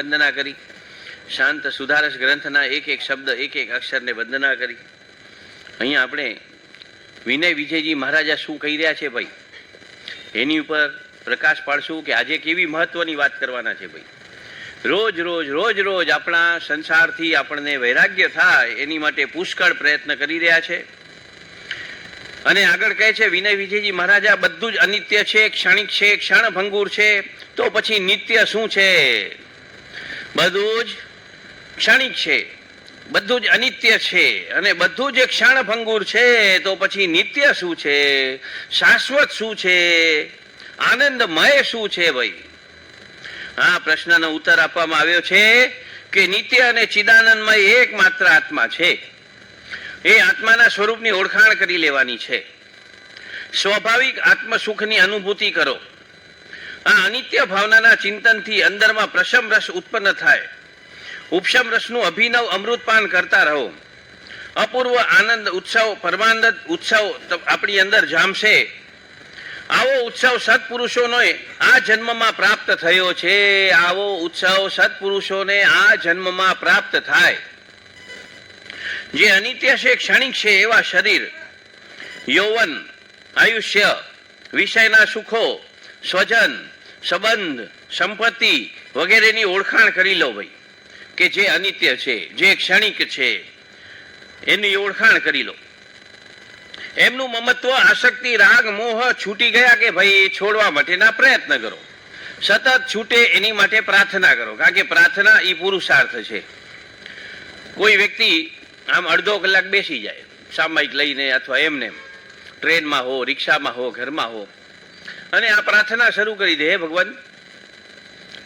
વંદના કરી, શાંત સુધારસ ગ્રંથના એક એક શબ્દ એક એક અક્ષરને વંદના કરી. અહીંયા આપણે વિનય વિજયજી મહારાજા શું કહી રહ્યા છે ભાઈ, એની ઉપર પ્રકાશ પાડશું કે આજે કેવી મહત્વની વાત કરવાના છે ભાઈ. રોજ રોજ રોજ રોજ આપણા સંસારથી આપણને વૈરાગ્ય થાય એની માટે પુષ્કળ પ્રયત્ન કરી રહ્યા છે. અને આગળ કહે છે વિનય વિજયજી મહારાજા, બધું જ અનિત્ય છે, ક્ષણિક છે, ક્ષણભંગુર છે, તો પછી નિત્ય શું છે? બધું જ ક્ષણિક છે, બધું જ અનિત્ય છે અને બધું જ ક્ષણભંગુર છે, તો પછી નિત્ય શું છે? શાશ્વત શું છે? આનંદમય શું છે ભાઈ? આ પ્રશ્નનો ઉત્તર આપવામાં આવ્યો છે કે નિત્ય અને ચિદાનંદમય એકમાત્ર આત્મા છે. એ આત્માના સ્વરૂપની ઓળખાણ કરી લેવાની છે. સ્વાભાવિક આત્મસુખની અનુભૂતિ કરો. આ અનિત્ય ભાવનાના ચિંતનથી અંદરમાં પ્રશમ રસ ઉત્પન્ન થાય. ઉપશમ રસનું અભિનવ અમૃતપાન કરતા રહો. અપૂર્વ આનંદ ઉત્સવ, પરમાનંદ ઉત્સવ આપણી અંદર જામશે. આવો ઉત્સવ સત્પુરુષોને આ જન્મમાં પ્રાપ્ત થયો છે. આવો ઉત્સવ સત્પુરુષોને આ જન્મમાં પ્રાપ્ત થાય. જે અનિત્ય છે, ક્ષણિક છે એવા શરીર, યૌવન, આયુષ્ય, વિષયના સુખો, સ્વજન, સંબંધ, સંપત્તિ વગેરેની ઓળખાણ કરી લો ભાઈ, કે જે અનિત્ય છે, જે ક્ષણિક છે એની ઓળખાણ કરી લો. એમનું મમત્વ, આસક્તિ, રાગ, મોહ છૂટી ગયા કે ભાઈ છોડવા માટેના પ્રયત્ન કરો. સતત છૂટે એની માટે પ્રાર્થના કરો, કારણ કે પ્રાર્થના એ પુરુષાર્થ છે. કોઈ વ્યક્તિ આમ અડધો કલાક બેસી જાય સામાયિક લઈને અથવા એમને ટ્રેનમાં હો, રિક્ષામાં હો, ઘરમાં હો, અને આ પ્રાર્થના શરૂ કરી દે, હે ભગવાન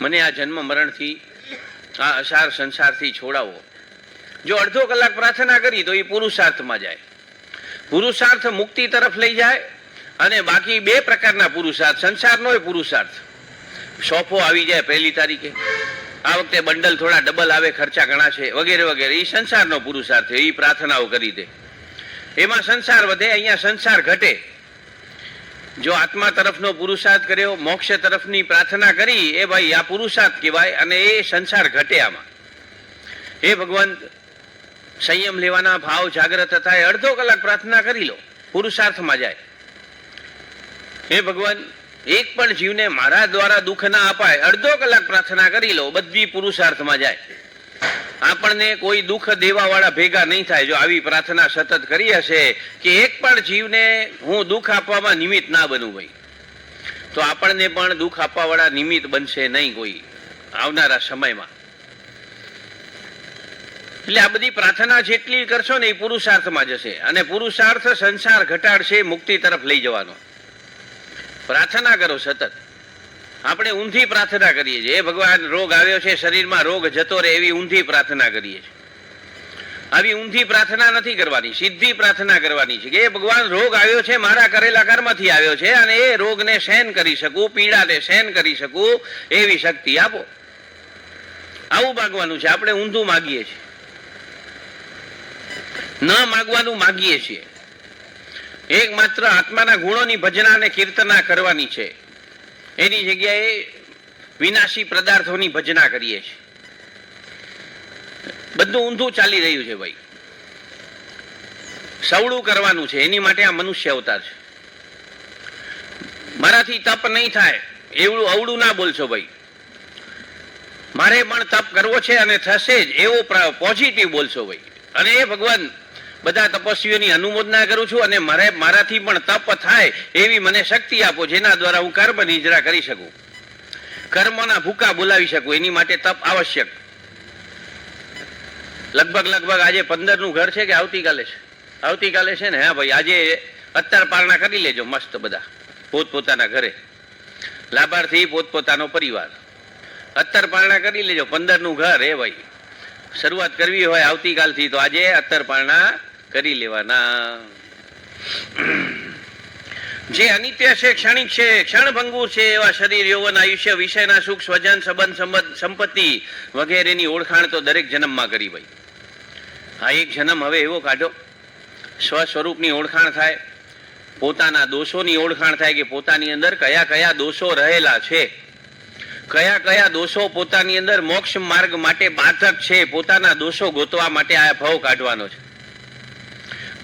મને આ જન્મ મરણથી, આ અસાર સંસારથી છોડાવો. જો અડધો કલાક પ્રાર્થના કરી તો એ પુરુષાર્થમાં જાય. પુરુષાર્થ મુક્તિ તરફ લઈ જાય. અને બાકી બે પ્રકારના પુરુષાર્થ, સંસારનો એ પુરુષાર્થ, સોફો આવી જાય 1લી તારીખે, આ વખતે બંડલ થોડા ડબલ આવે, ખર્ચા ઘણા છે વગેરે વગેરે, એ સંસારનો પુરુષાર્થ છે. એ પ્રાર્થનાઓ કરી દે, એમાં સંસાર વધે, અહીંયા સંસાર ઘટે. જો આત્મા તરફનો પુરુષાર્થ કર્યો, મોક્ષ તરફની પ્રાર્થના કરી, એ ભાઈ આ પુરુષાર્થ કહેવાય અને એ સંસાર ઘટે. આમાં એ ભગવાન સંયમ લેવાના ભાવ જાગ્રત થાય. અડધો કલાક પ્રાર્થના કરી લો, પુરુષાર્થમાં જાય. હે ભગવાન એક પણ જીવને મારા દ્વારા દુઃખ ના અપાય, અડધો કલાક પ્રાર્થના કરી લો, બધી પુરુષાર્થમાં જાય. આપણને કોઈ દુઃખ દેવા વાળા ભેગા નહીં થાય જો આવી પ્રાર્થના સતત કરી હશે કે એક પણ જીવને હું દુઃખ આપવામાં નિમિત્ત ના બનું ભાઈ, તો આપણને પણ દુઃખ આપવા વાળા નિમિત્ત બનશે નહીં કોઈ આવનારા સમયમાં. એટલે આ બધી પ્રાર્થના જેટલી કરશો ને એ પુરુષાર્થમાં જશે. અને પુરુષાર્થ સંસાર ઘટાડશે, મુક્તિ તરફ લઈ જવાનો. પ્રાર્થના કરો સતત. આપણે ઊંધી પ્રાર્થના કરીએ છીએ, એ ભગવાન રોગ આવ્યો છે શરીરમાં, રોગ જતો રહે, એવી ઊંધી પ્રાર્થના કરીએ છીએ. આવી ઊંધી પ્રાર્થના નથી કરવાની, સીધી પ્રાર્થના કરવાની છે કે એ ભગવાન રોગ આવ્યો છે મારા કરેલા કર્મથી આવ્યો છે અને એ રોગને સહન કરી શકું, પીડાને સહન કરી શકું એવી શક્તિ આપો. આવું માગવાનું છે. આપણે ઊંધું માગીએ છીએ, ન માગવાનું માગીએ છીએ. એકમાત્ર આત્માના ગુણોની ભજના અને કીર્તના કરવાની છે. એની જગ્યાએ વિનાશી પદાર્થોની ભજના કરીએ છીએ. બધું ઊંધું ચાલી રહ્યું છે ભાઈ. સવળું કરવાનું છે, એની માટે આ મનુષ્ય અવતાર છે. મારાથી તપ નહીં થાય એવું અવળું ના બોલશો ભાઈ. મારે પણ તપ કરવો છે અને થશે જ એવો પોઝિટિવ બોલશો ભાઈ. અને એ ભગવાન બધા તપસ્વીઓની અનુમોદના કરું છું અને મારાથી પણ તપ થાય એવી મને શક્તિ આપો, જેના દ્વારા હું કર્મ નિજરા કરી શકું, કર્મના ભૂકા બોલાવી શકું. એની માટે તપ આવશ્યક. લગભગ આજે 15નું ઘર છે કે આવતીકાલે છે? આવતીકાલે છે ને? હા ભાઈ, આજે અત્તર પારણા કરી લેજો મસ્ત બધા પોતપોતાના ઘરે, લાભાર્થી પોતપોતાનો પરિવાર. અત્તર પારણા કરી લેજો. 15નું ઘર હે ભાઈ. શરૂઆત કરવી હોય આવતીકાલથી તો આજે અત્તર પારણા કરી લેવાના. જે અનિત્ય છે, ક્ષણિક છે, ક્ષણભંગુર છે એવા શરીર, યૌવન, આયુષ્ય, વિષયના સુખ, સ્વજન, સંબંધ, સંપત્તિ વગેરેની ઓળખાણ તો દરેક જન્મમાં કરી ભાઈ. આ એક જન્મ હવે એવો કાઢો સ્વ સ્વરૂપની ઓળખાણ થાય, પોતાના દોષોની ઓળખાણ થાય કે પોતાની અંદર કયા કયા દોષો રહેલા છે. કયા કયા દોષો પોતાની અંદર મોક્ષ માર્ગ માટે બાધક છે, પોતાના દોષો ગોતવા માટે આ ભાવ કાઢવાનો છે.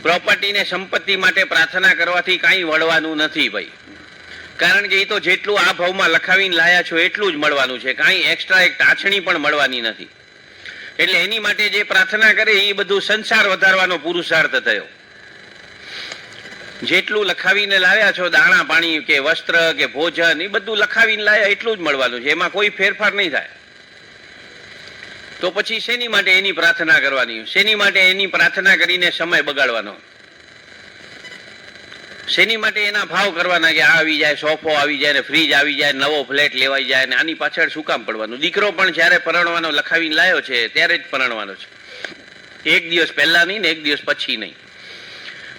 પ્રોપર્ટી ને સંપત્તિ માટે પ્રાર્થના કરવાથી કાંઈ વળવાનું નથી ભાઈ, કારણ કે એ તો જેટલું આ ભાવમાં લખાવીને લાયા છો એટલું જ મળવાનું છે, કાંઈ એક્સ્ટ્રા એક ટાચણી પણ મળવાની નથી. એટલે એની માટે જે પ્રાર્થના કરે એ બધું સંસાર વધારવાનો પુરુષાર્થ થયો. જેટલું લખાવીને લાવ્યા છો, દાણા પાણી કે વસ્ત્ર કે ભોજન, એ બધું લખાવીને લાવ્યા એટલું જ મળવાનું છે, એમાં કોઈ ફેરફાર નહીં થાય. તો પછી શેની માટે એની પ્રાર્થના કરવાની, શેની માટે એની પ્રાર્થના કરીને સમય બગાડવાનો, શેની માટે એના ભાવ કરવાના કે આ આવી જાય, સોફો આવી જાય ને ફ્રીજ આવી જાય, નવો ફ્લેટ લેવાઈ જાય ને આની પાછળ શું કામ પડવાનું. દીકરો પણ જ્યારે પરણવાનો લખાવીને લાવ્યો છે ત્યારે જ પરણવાનો છે, એક દિવસ પહેલા નહીં ને એક દિવસ પછી નહીં.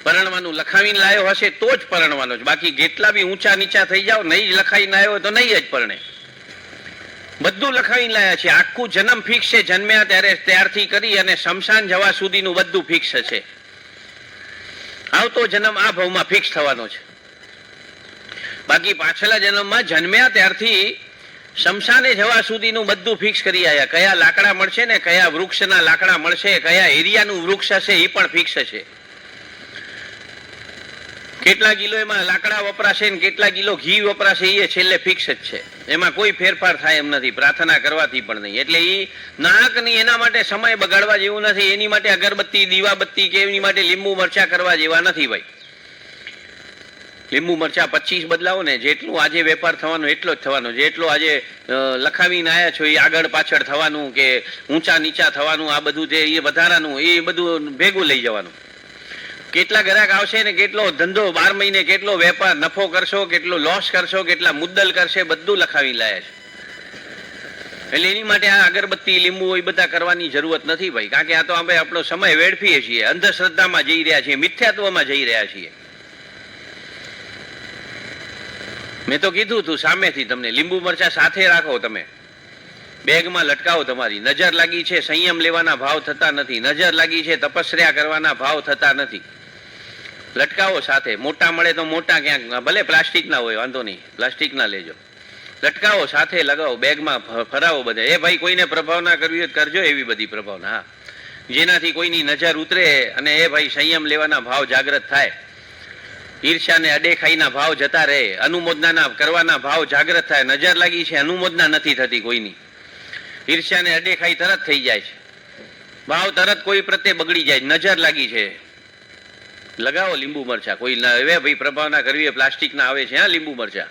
પરણવાનું લખાવીને લાવ્યો હશે તો જ પરણવાનો છે, બાકી જેટલા બી ઊંચા નીચા થઈ જાવ, નહીં જ લખાવીને આવ્યો તો નહીં જ પરણે. બધું લખાવીને લાયા છે, આખું જન્મ ફિક્સ છે, જન્મ્યા ત્યારથી કરી અને શમશાન જવા સુધીનું બધું ફિક્સ છે. આવતો જન્મ આ ભાવમાં ફિક્સ થવાનો છે, બાકી પાછલા જન્મમાં જન્મ્યા ત્યારથી શમશાને જવા સુધીનું બધું ફિક્સ કરી આવ્યા. કયા લાકડા મળશે ને કયા વૃક્ષના લાકડા મળશે, કયા એરિયાનું વૃક્ષ હશે એ પણ ફિક્સ છે. કેટલા કિલો એમાં લાકડા વપરાશે ને કેટલા કિલો ઘી વપરાશે એ છેલ્લે ફિક્સ જ છે, એમાં કોઈ ફેરફાર થાય એમ નથી, પ્રાર્થના કરવાથી પણ નહીં. એટલે એ નાક ની એના માટે સમય બગાડવા જેવું નથી, એની માટે અગરબત્તી દીવાબત્તી કે એની માટે લીંબુ મરચા કરવા જેવા નથી ભાઈ. લીંબુ મરચા 25 બદલાવો ને, જેટલું આજે વેપાર થવાનો એટલો જ થવાનો, જેટલો આજે લખાવીને આવ્યા છો એ આગળ પાછળ થવાનું કે ઊંચા નીચા થવાનું, આ બધું જે એ વધારાનું એ બધું ભેગું લઈ જવાનું. કેટલા ગ્રાહક આવશે ને કેટલો ધંધો 12 મહિને કેટલો વેપાર નફો કરશો, કેટલો લોસ કરશો, કેટલા મુદ્દલ કરશે, બધું લખાવી લાયા છે. એટલે એની માટે આ અગરબત્તી લીંબુ એ બધા કરવાની જરૂરત નથી ભાઈ, કારણ કે આ તો આપણે આપણો સમય વેડફીએ છીએ, અંધશ્રદ્ધામાં જઈ રહ્યા છીએ, મિથ્યાત્વમાં જઈ રહ્યા છીએ. મેં તો કીધું તું સામેથી તમને, લીંબુ મરચા સાથે રાખો, તમે બેગમાં લટકાવો. તમારી નજર લાગી છે, સંયમ લેવાના ભાવ થતા નથી, નજર લાગી છે, તપસ્યા કરવાના ભાવ થતા નથી, લટકાવો સાથે. મોટા મળે તો મોટા, ક્યાંક ભલે પ્લાસ્ટિકના હોય વાંધો નહીં, પ્લાસ્ટિકના લેજો, લટકાવો સાથે લગાવો, બેગમાં ફરાવો બધે. એ ભાઈ કોઈને પ્રભાવના કરવી હોય કરજો, એવી બધી પ્રભાવના, હા, જેનાથી કોઈની નજર ઉતરે અને એ ભાઈ સંયમ લેવાના ભાવ જાગૃત થાય, ઈર્ષ્યા ને અડેખાઈના ભાવ જતા રહે, અનુમોદના કરવાના ભાવ જાગૃત થાય. નજર લાગી છે, અનુમોદના નથી થતી કોઈની, ઈર્ષ્યા ને અડેખાઈ તરત થઈ જાય છે, ભાવ તરત કોઈ પ્રત્યે બગડી જાય. નજર લાગી છે, લગાવો લીંબુ મરચા. કોઈ હવે ભાઈ પ્રભાવના કરવી પ્લાસ્ટિકના આવે છે, હા લીંબુ મરચા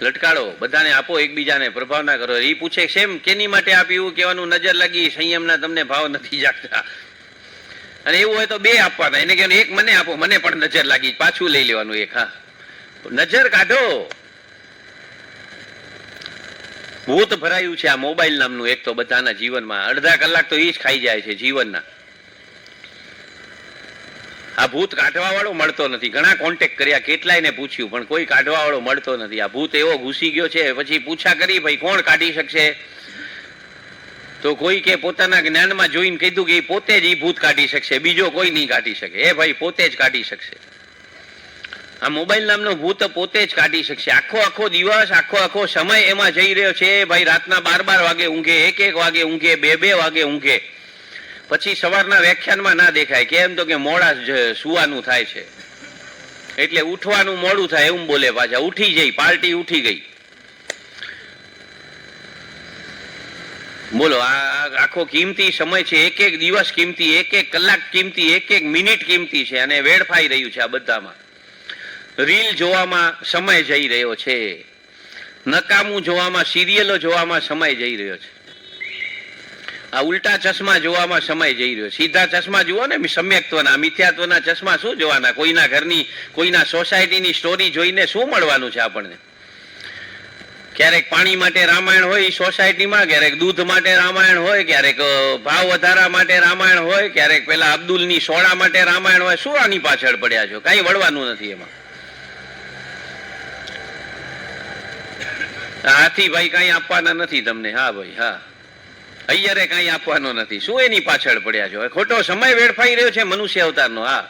લટકાડો, બધાને આપો, એકબીજાને પ્રભાવના કરો. એ પૂછે શેમ કેની માટે આપ્યું, કહેવાનું નજર લાગી, સંયમના તમને ભાવ નથી જાગતા. અને એવું હોય તો 2 આપવાના, એને કહેવાનું એક મને આપો, મને પણ નજર લાગી, પાછું લઈ લેવાનું એક. હા, નજર કાઢો. ભૂત ભરાયું છે આ મોબાઈલ નામનું એક તો બધાના જીવનમાં, અડધા કલાક તો એ જ ખાઈ જાય છે જીવનના. આ ભૂત કાઢવા વાળો મળતો નથી, ઘણા કોન્ટેક્ટ કર્યા, કેટલાયને પૂછ્યું પણ કોઈ કાઢવા વાળો મળતો નથી. આ ભૂત એવો ઘૂસી ગયો છે, પછી પૂછા કરી ભાઈ કોણ કાઢી શકશે, તો કોઈ કે પોતાના જ્ઞાનમાં જોઈને કીધું કે પોતે જ એ ભૂત કાઢી શકશે, બીજો કોઈ નહીં કાઢી શકે. એ ભાઈ પોતે જ કાઢી શકશે, આ મોબાઈલ નામનો ભૂત પોતે જ કાઢી શકશે. આખો દિવસ આખો સમય એમાં જઈ રહ્યો છે ભાઈ. રાતના 12 વાગે ઊંઘે, 1 વાગે ઊંઘે, 2 વાગે ઊંઘે, પછી સવારના વ્યાખ્યાનમાં ના દેખાય. કેમ તો કે મોડા સુવાનું થાય છે, એટલે ઉઠવાનું મોડું થાય એવું બોલે. પાછા ઉઠી જઈ, પાર્ટી ઉઠી ગઈ. બોલો, આ આખો કિંમતી સમય છે, એક દિવસ કિંમતી, એક કલાક કિંમતી, એક મિનિટ કિંમતી છે, અને વેડફાઈ રહ્યું છે. આ બધામાં રીલ જોવામાં સમય જઈ રહ્યો છે, નકામું જોવામાં, સિરિયલો જોવામાં સમય જઈ રહ્યો છે, આ ઉલટા ચશ્મા જોવામાં સમય જઈ રહ્યો. સીધા ચશ્મા જુઓ ને, સમ્યક્ત્વના, મિથ્યાત્વના ચશ્મા શું જોવાના? કોઈના ઘરની, કોઈના સોસાયટીની સ્ટોરી જોઈને શું મળવાનું છે આપણને? ક્યારેક પાણી માટે રામાયણ હોય સોસાયટીમાં, ક્યારેક દૂધ માટે રામાયણ હોય, ક્યારેક ભાવ વધારા માટે રામાયણ હોય, ક્યારેક પેલા અબ્દુલની સોડા માટે રામાયણ હોય. શું આની પાછળ પડ્યા છો? કઈ વળવાનું નથી એમાં. હાથી ભાઈ કઈ આપવાના નથી તમને, હા ભાઈ, હા, અય્યરે કઈ આપવાનો નથી. શું એની પાછળ પડ્યા છો? ખોટો સમય વેડફાઈ રહ્યો છે મનુષ્ય અવતારનો. હા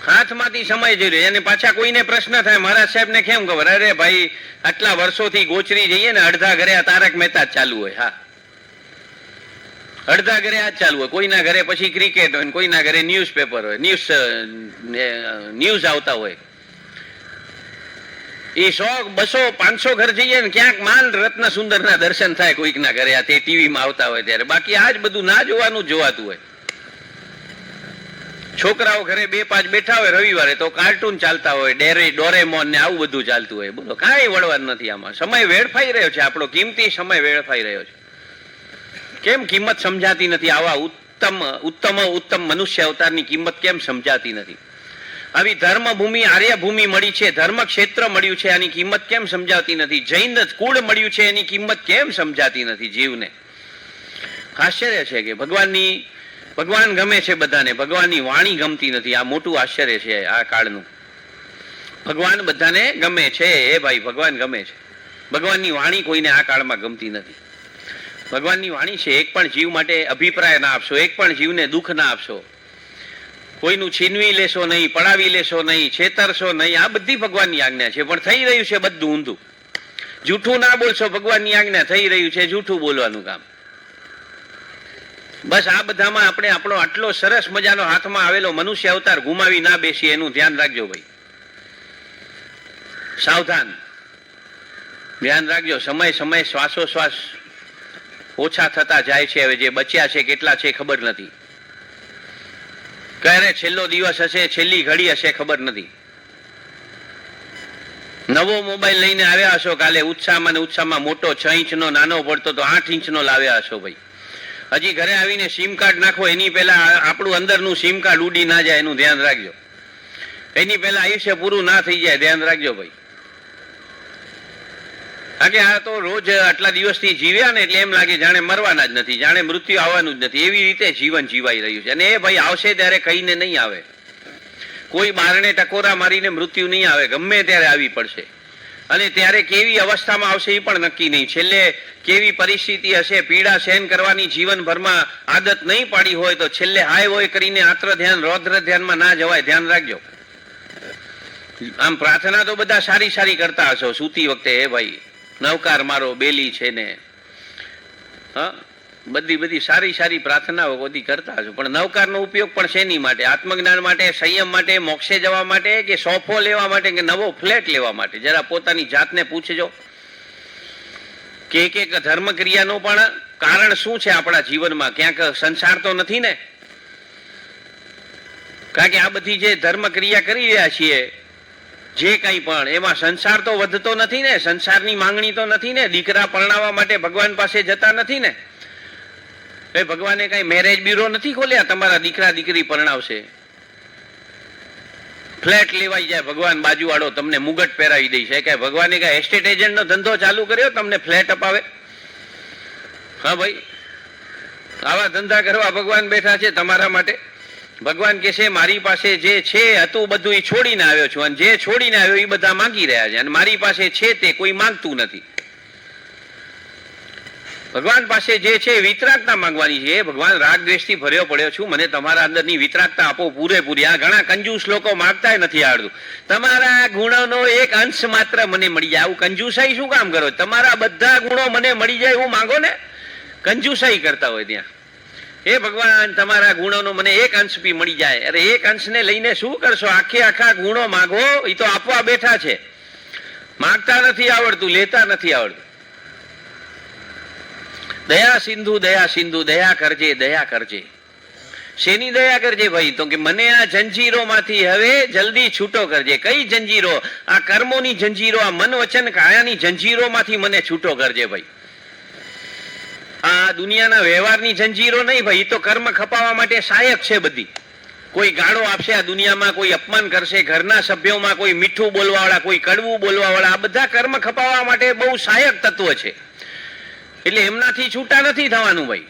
હાથમાંથી સમય જઈ રહ્યો અને પાછા કોઈને પ્રશ્ન થાય મહારાજ સાહેબને કેમ ખબર? અરે ભાઈ આટલા વર્ષોથી ગોચરી જઈએ ને અડધા ઘરે આ તારક મહેતા જ ચાલુ હોય. હા, અડધા ઘરે આ જ ચાલુ હોય. કોઈના ઘરે પછી ક્રિકેટ હોય, કોઈના ઘરે ન્યૂઝપેપર હોય, ન્યૂઝ આવતા હોય. એ 100, 200, 500 ઘર જઈએ ને ક્યાંક માન રત્ન સુંદરના દર્શન થાય કોઈકના ઘરે, આ તે ટીવીમાં આવતા હોય ત્યારે. બાકી આ જ બધું ના જોવાનું જ જોવાતું હોય. છોકરાઓ ઘરે 2-5 બેઠા હોય રવિવારે તો કાર્ટૂન ચાલતા હોય, ડોરેમોન ને આવું બધું ચાલતું હોય. બોલો, કાંઈ વળવાનું નથી આમાં. સમય વેડફાઈ રહ્યો છે, આપણો કિંમતી સમય વેડફાઈ રહ્યો છે. કેમ કિંમત સમજાતી નથી? આવા ઉત્તમ મનુષ્ય અવતારની કિંમત કેમ સમજાતી નથી? આવી ધર્મભૂમિ, આર્યભૂમિ મળી છે, ધર્મ ક્ષેત્ર મળ્યું છે, આની કિંમત કેમ સમજાતી નથી? જૈન કુળ મળ્યું છે, એની કિંમત કેમ સમજાતી નથી જીવને? આશ્ચર્ય છે કે ભગવાન ગમે છે બધાને, ભગવાનની વાણી ગમતી નથી. આ મોટું આશ્ચર્ય છે આ કાળનું. ભગવાન બધાને ગમે છે, એ ભાઈ ભગવાન ગમે છે. ભગવાનની વાણી કોઈને આ કાળમાં ગમતી નથી. ભગવાનની વાણી છે, એક પણ જીવ માટે અભિપ્રાય ના આપશો, એક પણ જીવને દુઃખ ના આપશો, કોઈનું છીનવી લેશો નહીં, પડાવી લેશો નહીં, છેતરશો નહીં. આ બધી ભગવાનની આજ્ઞા છે, પણ થઈ રહ્યું છે બધું ઊંધું. જૂઠું ના બોલશો, ભગવાનની આજ્ઞા, થઈ રહ્યું છે જૂઠું બોલવાનું કામ. બસ આ બધામાં આપણે આપણો આટલો સરસ મજાનો હાથમાં આવેલો મનુષ્ય અવતાર ગુમાવી ના બેસીએ, એનું ધ્યાન રાખજો ભાઈ. સાવધાન, ધ્યાન રાખજો. સમય શ્વાસોશ્વાસ ઓછા થતા જાય છે. હવે જે બચ્યા છે કેટલા છે ખબર નથી. ક્યારે છેલ્લો દિવસ હશે, છેલ્લી ઘડી હશે ખબર નથી. નવો મોબાઈલ લઈને આવ્યા હશો કાલે, ઉત્સાહમાં ને ઉત્સાહમાં મોટો 6 ઇંચનો નાનો પડતો તો 8 ઇંચનો લાવ્યા હશો ભાઈ. હજી ઘરે આવીને સિમ કાર્ડ નાખો એની પહેલા આપણું અંદરનું સિમ કાર્ડ ઉડી ના જાય એનું ધ્યાન રાખજો. એની પહેલા આયુષ્ય પૂરું ના થઈ જાય, ધ્યાન રાખજો ભાઈ. કારણ કે આ તો રોજ આટલા દિવસથી જીવ્યા ને એટલે એમ લાગે જાણે મરવાના જ નથી, જાણે મૃત્યુ આવવાનું જ નથી. એવી રીતે જીવન જીવાઈ રહ્યું છે. અને એ ભાઈ આવશે ત્યારે કહીને નહીં આવે. કોઈ બારણે ટકોરા મારીને મૃત્યુ નહીં આવે, ગમે ત્યારે આવી પડશે. અને ત્યારે કેવી અવસ્થામાં આવશે એ પણ નક્કી નહીં. છેલ્લે કેવી પરિસ્થિતિ હશે, પીડા સહન કરવાની જીવનભરમાં આદત નહીં પાડી હોય તો છેલ્લે હાય હોય કરીને આત્ર ધ્યાન, રૌદ્ર ધ્યાનમાં ના જવાય, ધ્યાન રાખજો. આમ પ્રાર્થના તો બધા સારી કરતા હશો સૂતી વખતે, હે ભાઈ નવકાર મારો બેલી છે ને, હા બધી સારી પ્રાર્થનાઓ બધી કરતા હશો. પણ નવકારનો ઉપયોગ પણ શેની માટે? આત્મજ્ઞાન માટે, સંયમ માટે, મોક્ષે જવા માટે, કે સોફો લેવા માટે, કે નવો ફ્લેટ લેવા માટે? જરા પોતાની જાતને પૂછજો કે એક ધર્મ ક્રિયાનું પણ કારણ શું છે આપણા જીવનમાં? ક્યાંક સંસાર તો નથી ને? કારણ કે આ બધી જે ધર્મ ક્રિયા કરી રહ્યા છીએ જે કંઈ પણ, એમાં સંસાર તો વધતો નથી ને? સંસારની માંગણી તો નથી ને? દીકરા પરણાવવા માટે ભગવાન પાસે જતા નથી ને? એ ભગવાને કઈ મેરેજ બ્યુરો નથી ખોલ્યા તમારા દીકરા દીકરી પરણાવશે? ફ્લેટ લેવાઈ જાય, ભગવાન બાજુવાળો તમને મુગટ પહેરાવી દે છે. કે ભગવાને કઈ એસ્ટેટ એજન્ટનો ધંધો ચાલુ કર્યો તમને ફ્લેટ અપાવે? હા ભાઈ, આવા ધંધા કરવા ભગવાન બેઠા છે તમારા માટે. ભગવાન કે છે મારી પાસે જે છે હતું બધું એ છોડીને આવ્યો છું, અને જે છોડીને આવ્યો એ બધા માંગી રહ્યા છે, અને મારી પાસે છે તે કોઈ માંગતું નથી. ભગવાન પાસે જે છે વિતરાગતા માંગવાની છે. ભગવાન રાગ દ્વેષથી ભર્યો પડ્યો છું, મને તમારા અંદરની વિતરાગતા આપો પૂરેપૂરી. આ ઘણા કંજૂસ લોકો માંગતા નથી આવડતું. તમારા ગુણોનો એક અંશ માત્ર મને મળી જાય, આવું કંજુસાઈ શું કામ કરો? તમારા બધા ગુણો મને મળી જાય એવું માંગો ને. કંજુસાઈ કરતા હોય ત્યાં, હે ભગવાન તમારા ગુણોનો મને એક અંશ બી મળી જાય. અરે એક અંશને લઈને શું કરશો? આખા ગુણો માગો, એ તો આપવા બેઠા છે. માગતા નથી આવડતું, લેતા નથી આવડતું. દયા સિંધુ દયા કરજે. શેની દયા કરજે ભાઈ? તો કે મને આ જંજીરોમાંથી હવે જલ્દી છૂટો કરજે. કઈ જંજીરો? આ કર્મોની જંજીરો, આ મન વચન કાયાની જંજીરોમાંથી મને છૂટો કરજે ભાઈ. આ દુનિયાના વ્યવહારની જંજીરો નહીં ભાઈ, તો કર્મ ખપાવવા માટે સહાયક છે બધી. કોઈ ગાળો આપશે આ દુનિયામાં, કોઈ અપમાન કરશે, ઘરના સભ્યોમાં કોઈ મીઠું બોલવાવાળા, કોઈ કડવું બોલવાવાળા, આ બધા કર્મ ખપાવવા માટે બહુ સહાયક તત્વ છે. એટલે એમનાથી છૂટા નથી થવાનું ભાઈ.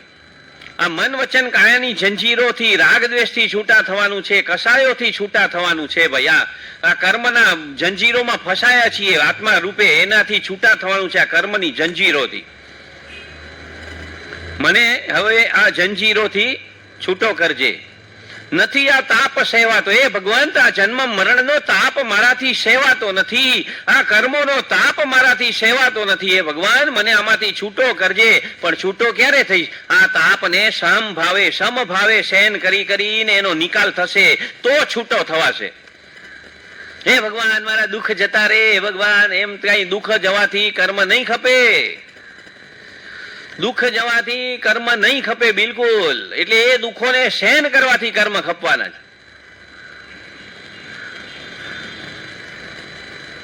આ મન વચન કાયાની જંજીરોથી, રાગ દ્વેષથી છૂટા થવાનું છે, કસાયોથી છૂટા થવાનું છે ભાઈ. આ કર્મના જંજીરોમાં ફસાયા છીએ આત્મા રૂપે, એનાથી છૂટા થવાનું છે. આ કર્મની જંજીરોથી મને હવે આ જંજીરોથી છૂટો કરજે. નથી આ તાપ સેવાતો. એ ભગવંત, આ જન્મ મરણનો તાપ મારાથી સેવાતો નથી, આ કર્મોનો તાપ મારાથી સેવાતો નથી. એ ભગવાન, મને આમાંથી છૂટો કરજે. પણ છૂટો ક્યારે થઈશ? આ તાપને સમભાવે સહન કરીને એનો નિકાલ થશે તો છૂટો થવાશે. હે ભગવાન, મારા દુઃખ જતા રે. ભગવાન, એમ કઈ દુઃખ જવાથી કર્મ નહીં ખપે. દુઃખ જવાથી કર્મ નહીં ખપે બિલકુલ. એટલે એ દુઃખોને સહન કરવાથી કર્મ ખપવાના છે.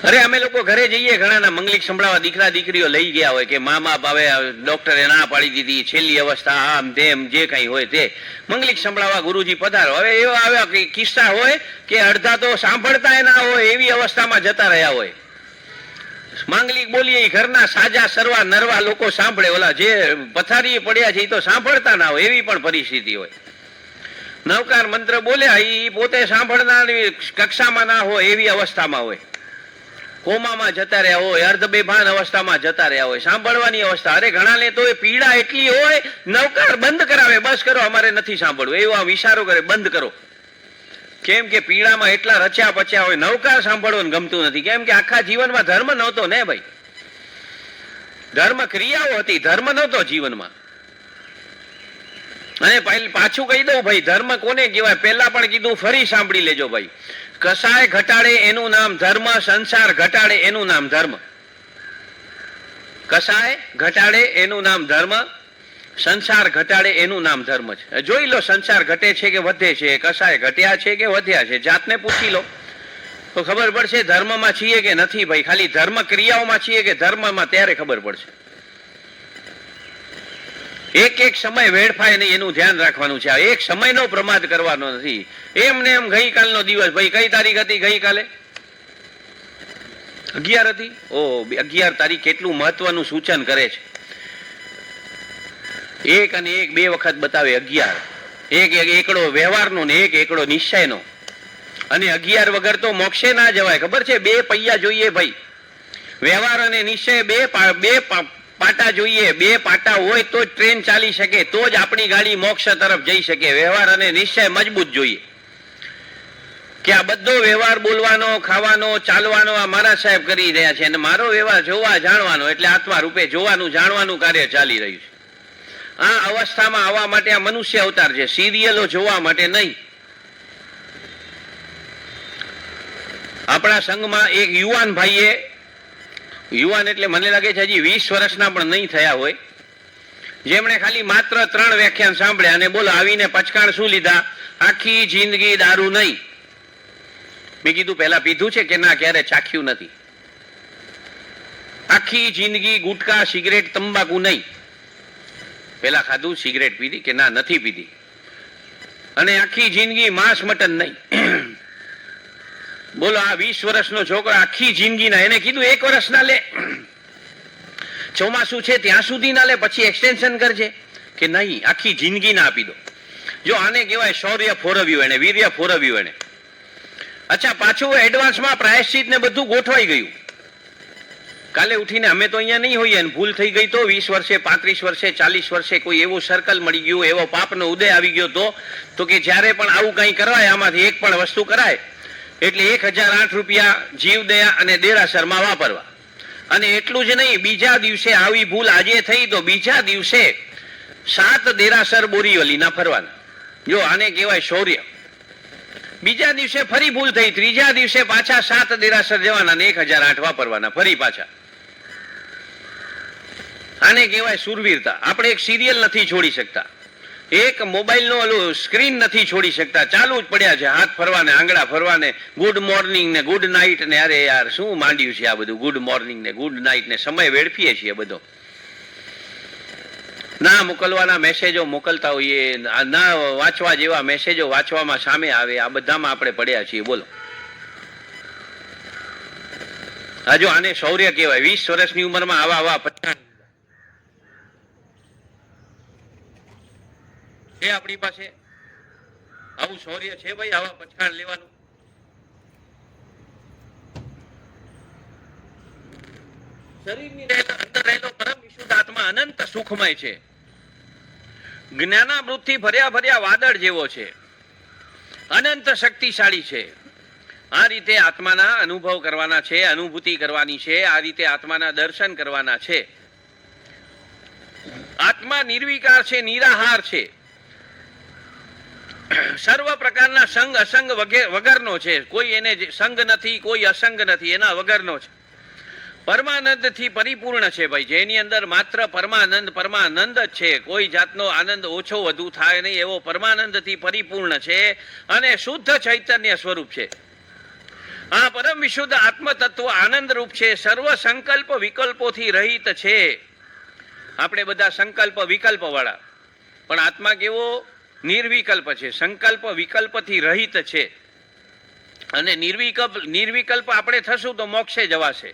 અરે અમે લોકો ઘરે જઈએ, ઘણાના મંગલિક સંભળાવા દીકરા દીકરીઓ લઈ ગયા હોય કે મામા ભાવે ડોક્ટરે ના પાડી દીધી, છેલ્લી અવસ્થા, આમ તેમ જે કઈ હોય તે મંગલિક સંભળાવા ગુરુજી પધારો. હવે એવા આવ્યા કિસ્સા હોય કે અડધા તો સાંભળતા ના હોય, એવી અવસ્થામાં જતા રહ્યા હોય. માંગલિક બોલીએ ઘરના સાજા સરવા નરવા લોકો સાંભળે, ઓલા જે પથારી પડ્યા છે એ તો સાંભળતા ના હોય, એવી પણ પરિસ્થિતિ હોય. નવકાર મંત્ર બોલ્યા એ પોતે સાંભળનાર કક્ષામાં ના હોય, એવી અવસ્થામાં હોય. કોમામાં જતા રહ્યા હોય, અર્ધ બેભાન અવસ્થામાં જતા રહ્યા હોય, સાંભળવાની અવસ્થા. અરે ઘણાને તો એ પીડા એટલી હોય, નવકાર બંધ કરાવે, બસ કરો અમારે નથી સાંભળવું, એવો આમ ઈશારો કરે, બંધ કરો. કેમ કે પીડામાં એટલા રચ્યા પચ્યા હોય, નવકાર સાંભળવાનું ગમતું નથી. કેમ કે આખા જીવનમાં ધર્મ નહોતો ને ભાઈ, ધર્મ ક્રિયાઓ હતી, ધર્મ નહોતો જીવનમાં. અને પાછું કહી દઉં ભાઈ, ધર્મ કોને કહેવાય પહેલા પણ કીધું, ફરી સાંભળી લેજો ભાઈ. કસાય ઘટાડે એનું નામ ધર્મ, સંસાર ઘટાડે એનું નામ ધર્મ. કસાય ઘટાડે એનું નામ ધર્મ, સંસાર ઘટાડે એનું નામ ધર્મ છે. જોઈ લો, સંસાર ઘટે છે કે વધે છે, કસાય ઘટ્યા છે કે વધ્યા છે, જાતને પૂછી લો તો ખબર પડશે ધર્મમાં છીએ કે નથી ભાઈ. ખાલી ધર્મ ક્રિયાઓમાં છીએ કે ધર્મમાં, ત્યારે ખબર પડશે. એક એક સમય વેડફાય નહીં એનું ધ્યાન રાખવાનું છે. એક સમયનો પ્રમાદ કરવાનો નથી. એમને એમ ગઈકાલનો દિવસ ભાઈ, કઈ તારીખ હતી ગઈકાલે? 11 હતી. ઓ 11 તારીખ કેટલું મહત્વનું સૂચન કરે છે. એક અને એક બે વખત બતાવે 11. એક એકડો વ્યવહારનો ને એક એકડો નિશ્ચયનો. અને 11 વગર તો મોક્ષે ના જવાય, ખબર છે? 2 પૈયા જોઈએ ભાઈ. વ્યવહાર અને નિશ્ચય બે પાટા જોઈએ. 2 પાટા હોય તો જ ટ્રેન ચાલી શકે, તો જ આપણી ગાડી મોક્ષ તરફ જઈ શકે. વ્યવહાર અને નિશ્ચય મજબૂત જોઈએ. કે આ બધો વ્યવહાર બોલવાનો, ખાવાનો, ચાલવાનો આ મારા સાહેબ કરી રહ્યા છે, અને મારો વ્યવહાર જોવા જાણવાનો, એટલે આત્મા રૂપે જોવાનું જાણવાનું કાર્ય ચાલી રહ્યું છે. આ અવસ્થામાં આવવા માટે આ મનુષ્ય અવતાર છે, સિરિયલો જોવા માટે નહીં. આપણા સંઘમાં એક યુવાન ભાઈએ, યુવાન એટલે મને લાગે છે હજી 20 વર્ષના પણ નહીં થયા હોય, જેમણે ખાલી માત્ર 3 વ્યાખ્યાન સાંભળ્યા અને બોલો આવીને પચકાણ શું લીધા? આખી જિંદગી દારૂ નહીં. મેં કીધું પહેલા પીધું છે કે ના? ક્યારે ચાખ્યું નથી. આખી જિંદગી ગુટકા, સિગરેટ, તંબાકુ નહીં. પેલા ખાધું, સિગરેટ પીધી કે ના? નથી પીધી. અને આખી જિંદગી માંસ મટન નહીં. બોલો આ 20 વર્ષનો છોકરો આખી જિંદગીના, એને કીધું 1 વર્ષના લે, ચોમાસું છે ત્યાં સુધી ના લે, પછી એક્સટેન્શન કરજે કે નહીં, આખી જિંદગી ના આપી દો. જો આને કહેવાય શૌર્ય ફોરવ્યું એને, વીર્ય ફોરવ્યું એને. અચ્છા, પાછું એડવાન્સમાં પ્રાયશ્ચિત ને બધું ગોઠવાઈ ગયું. કાલે ઉઠીને અમે તો અહીંયા નહીં હોઈએ, ભૂલ થઈ ગઈ તો 20 વર્ષે, 35 વર્ષે, 40 વર્ષે કોઈ એવું સર્કલ મળી ગયું, એવો પાપનો ઉદય આવી ગયો તો કે જ્યારે પણ આવું કંઈ કરાય, આમાંથી એક પણ વસ્તુ કરાય એટલે 1008 રૂપિયા જીવદયા અને દેરાસરમાં વાપરવા. અને એટલું જ નહીં, બીજા દિવસે આવી ભૂલ આજે થઈ તો બીજા દિવસે 7 દેરાસર બોરીવલીના ફરવાના. જો આને કહેવાય શૌર્ય. બીજા દિવસે ફરી ભૂલ થઈ, ત્રીજા દિવસે પાછા 7 દેરાસર જવાના ને 1008 વાપરવાના ફરી પાછા. આને કહેવાય સુરવીરતા. આપણે એક સિરિયલ નથી છોડી શકતા, એક મોબાઈલનો ઓલું સ્ક્રીન નથી છોડી શકતા, ચાલુ જ પડ્યા છે, હાથ ફરવાને, આંગળા ફરવાને, ગુડ મોર્નિંગ ને ગુડ નાઇટ ને. અરે યાર શું માંડ્યું છે આ બધું, ગુડ મોર્નિંગ ને ગુડ નાઇટ ને. સમય વેડફીએ છીએ બધો. ના મોકલવાના મેસેજો મોકલતા હોઈએ, ના વાંચવા જેવા મેસેજો વાંચવામાં સામે આવે, આ બધામાં આપણે પડ્યા છીએ. બોલો હા, જો આને શૌર્ય કહેવાય. 20 વર્ષની ઉંમરમાં આવા પચાસ છે આપણી પાસે. આવું શૌર્ય છે ભાઈ, આવા પછાણ લેવાનું. શરીરની અંદર રહેલો પરમ વિશુદ્ધ આત્મા અનંત સુખમય છે, જ્ઞાનામૃતથી ભર્યા ભર્યા વાદળ જેવો છે. અનંત શક્તિશાળી છે. આ રીતે આત્માના અનુભવ કરવાના છે, અનુભૂતિ કરવાની છે, આ રીતે આત્માના દર્શન કરવાના છે. આત્મા નિર્વિકાર છે, નિરાહાર છે, સર્વ પ્રકારના સંગ અસંગ વગરનો છે. કોઈ એને સંગ નથી, કોઈ અસંગ નથી, એના વગરનો છે. પરમાનંદથી પરિપૂર્ણ છે ભાઈ, જેની અંદર માત્ર પરમાનંદ જ છે. કોઈ જાતનો આનંદ ઓછો વધુ થાય નહીં એવો પરમાનંદથી પરિપૂર્ણ છે અને શુદ્ધ ચૈતન્ય સ્વરૂપ છે. આ પરમ વિશુદ્ધ આત્મતત્વ આનંદ રૂપ છે, સર્વ સંકલ્પ વિકલ્પોથી રહિત છે. આપણે બધા સંકલ્પ વિકલ્પ વાળા, પણ આત્મા કેવો? નિર્વિકલ્પ છે, સંકલ્પ વિકલ્પથી રહિત છે. અને નિર્વિકલ્પ આપણે થશું તો મોક્ષે જવાશે,